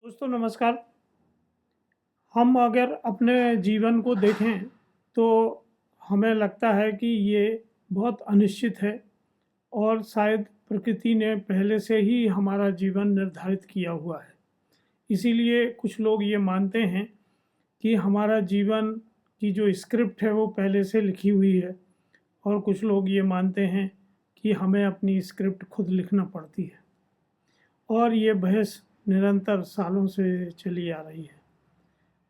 दोस्तों नमस्कार। हम अगर अपने जीवन को देखें तो हमें लगता है कि ये बहुत अनिश्चित है और शायद प्रकृति ने पहले से ही हमारा जीवन निर्धारित किया हुआ है। इसीलिए कुछ लोग ये मानते हैं कि हमारा जीवन की जो स्क्रिप्ट है वो पहले से लिखी हुई है, और कुछ लोग ये मानते हैं कि हमें अपनी स्क्रिप्ट खुद लिखना पड़ती है। और ये बहस निरंतर सालों से चली आ रही है।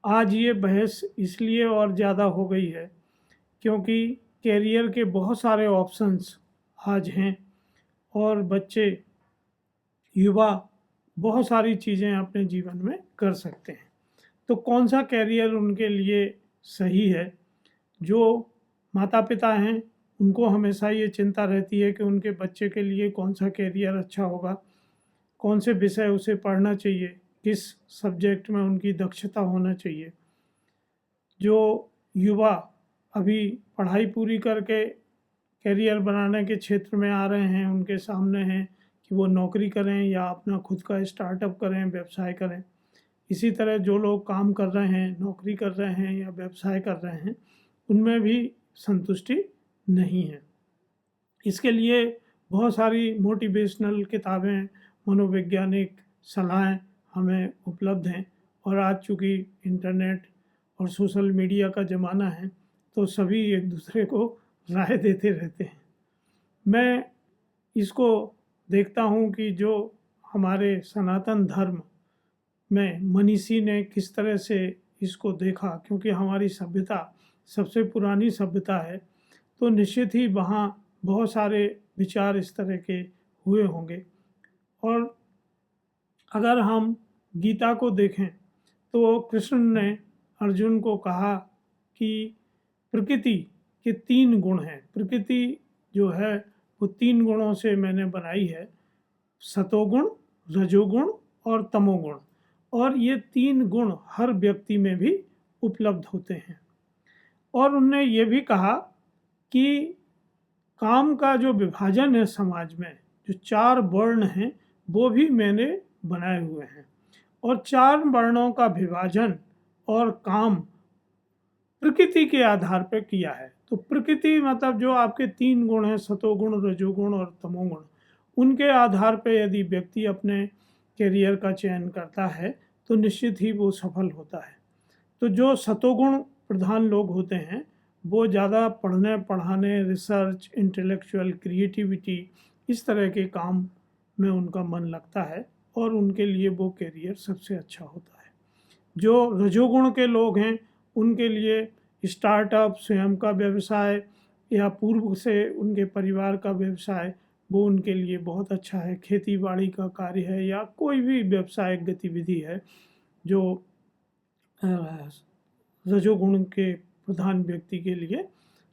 आज ये बहस इसलिए और ज़्यादा हो गई है क्योंकि कैरियर के बहुत सारे ऑप्शंस आज हैं और बच्चे, युवा बहुत सारी चीज़ें अपने जीवन में कर सकते हैं। तो कौन सा कैरियर उनके लिए सही है? जो माता पिता हैं उनको हमेशा ये चिंता रहती है कि उनके बच्चे के लिए कौन सा कैरियर अच्छा होगा, कौन से विषय उसे पढ़ना चाहिए, किस सब्जेक्ट में उनकी दक्षता होना चाहिए। जो युवा अभी पढ़ाई पूरी करके कैरियर बनाने के क्षेत्र में आ रहे हैं, उनके सामने हैं कि वो नौकरी करें या अपना खुद का स्टार्टअप करें, व्यवसाय करें। इसी तरह जो लोग काम कर रहे हैं, नौकरी कर रहे हैं या व्यवसाय कर रहे हैं, उनमें भी संतुष्टि नहीं है। इसके लिए बहुत सारी मोटिवेशनल किताबें, मनोवैज्ञानिक सलाहें हमें उपलब्ध हैं। और आज चूँकि इंटरनेट और सोशल मीडिया का ज़माना है तो सभी एक दूसरे को राय देते रहते हैं। मैं इसको देखता हूँ कि जो हमारे सनातन धर्म में मनीषी ने किस तरह से इसको देखा, क्योंकि हमारी सभ्यता सबसे पुरानी सभ्यता है, तो निश्चित ही वहाँ बहुत सारे विचार इस तरह के हुए होंगे। और अगर हम गीता को देखें तो कृष्ण ने अर्जुन को कहा कि प्रकृति के 3 गुण हैं। प्रकृति जो है वो 3 गुणों से मैंने बनाई है, सतोगुण, रजोगुण और तमोगुण। और ये 3 गुण हर व्यक्ति में भी उपलब्ध होते हैं। और उनने ये भी कहा कि काम का जो विभाजन है समाज में, जो 4 वर्ण हैं वो भी मैंने बनाए हुए हैं। और 4 वर्णों का विभाजन और काम प्रकृति के आधार पर किया है। तो प्रकृति मतलब जो आपके 3 गुण हैं, सतोगुण, रजोगुण और तमोगुण, उनके आधार पर यदि व्यक्ति अपने करियर का चयन करता है तो निश्चित ही वो सफल होता है। तो जो सतोगुण प्रधान लोग होते हैं वो ज़्यादा पढ़ने पढ़ाने, रिसर्च, इंटेलेक्चुअल, क्रिएटिविटी, इस तरह के काम में उनका मन लगता है और उनके लिए वो करियर सबसे अच्छा होता है। जो रजोगुण के लोग हैं उनके लिए स्टार्टअप, स्वयं का व्यवसाय या पूर्व से उनके परिवार का व्यवसाय, वो उनके लिए बहुत अच्छा है। खेती बाड़ी का कार्य है या कोई भी व्यवसायिक गतिविधि है जो रजोगुण के प्रधान व्यक्ति के लिए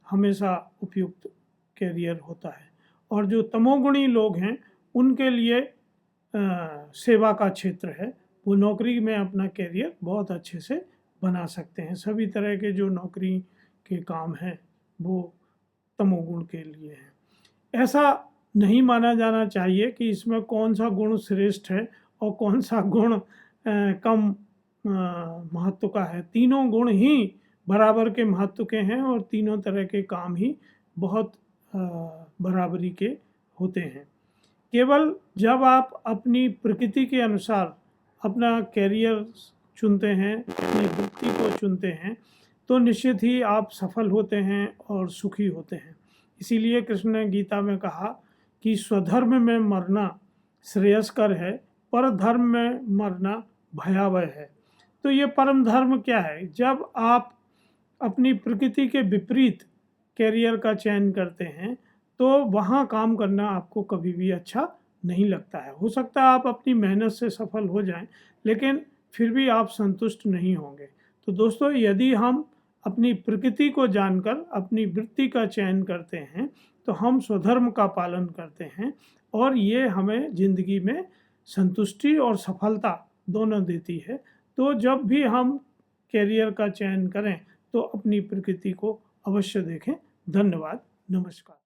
हमेशा उपयुक्त कैरियर होता है। और जो तमोगुणी लोग हैं उनके लिए सेवा का क्षेत्र है, वो नौकरी में अपना कैरियर बहुत अच्छे से बना सकते हैं। सभी तरह के जो नौकरी के काम हैं वो तमोगुण के लिए हैं। ऐसा नहीं माना जाना चाहिए कि इसमें कौन सा गुण श्रेष्ठ है और कौन सा गुण कम महत्व का है। तीनों गुण ही बराबर के महत्व के हैं और तीनों तरह के काम ही बहुत बराबरी के होते हैं। केवल जब आप अपनी प्रकृति के अनुसार अपना कैरियर चुनते हैं, अपनी वृत्ति को चुनते हैं, तो निश्चित ही आप सफल होते हैं और सुखी होते हैं। इसीलिए कृष्ण ने गीता में कहा कि स्वधर्म में मरना श्रेयस्कर है, पर धर्म में मरना भयावह है। तो ये परम धर्म क्या है? जब आप अपनी प्रकृति के विपरीत कैरियर का चयन करते हैं तो वहाँ काम करना आपको कभी भी अच्छा नहीं लगता है। हो सकता है आप अपनी मेहनत से सफल हो जाएं, लेकिन फिर भी आप संतुष्ट नहीं होंगे। तो दोस्तों, यदि हम अपनी प्रकृति को जानकर अपनी वृत्ति का चयन करते हैं तो हम स्वधर्म का पालन करते हैं और ये हमें ज़िंदगी में संतुष्टि और सफलता दोनों देती है। तो जब भी हम कैरियर का चयन करें तो अपनी प्रकृति को अवश्य देखें। धन्यवाद, नमस्कार।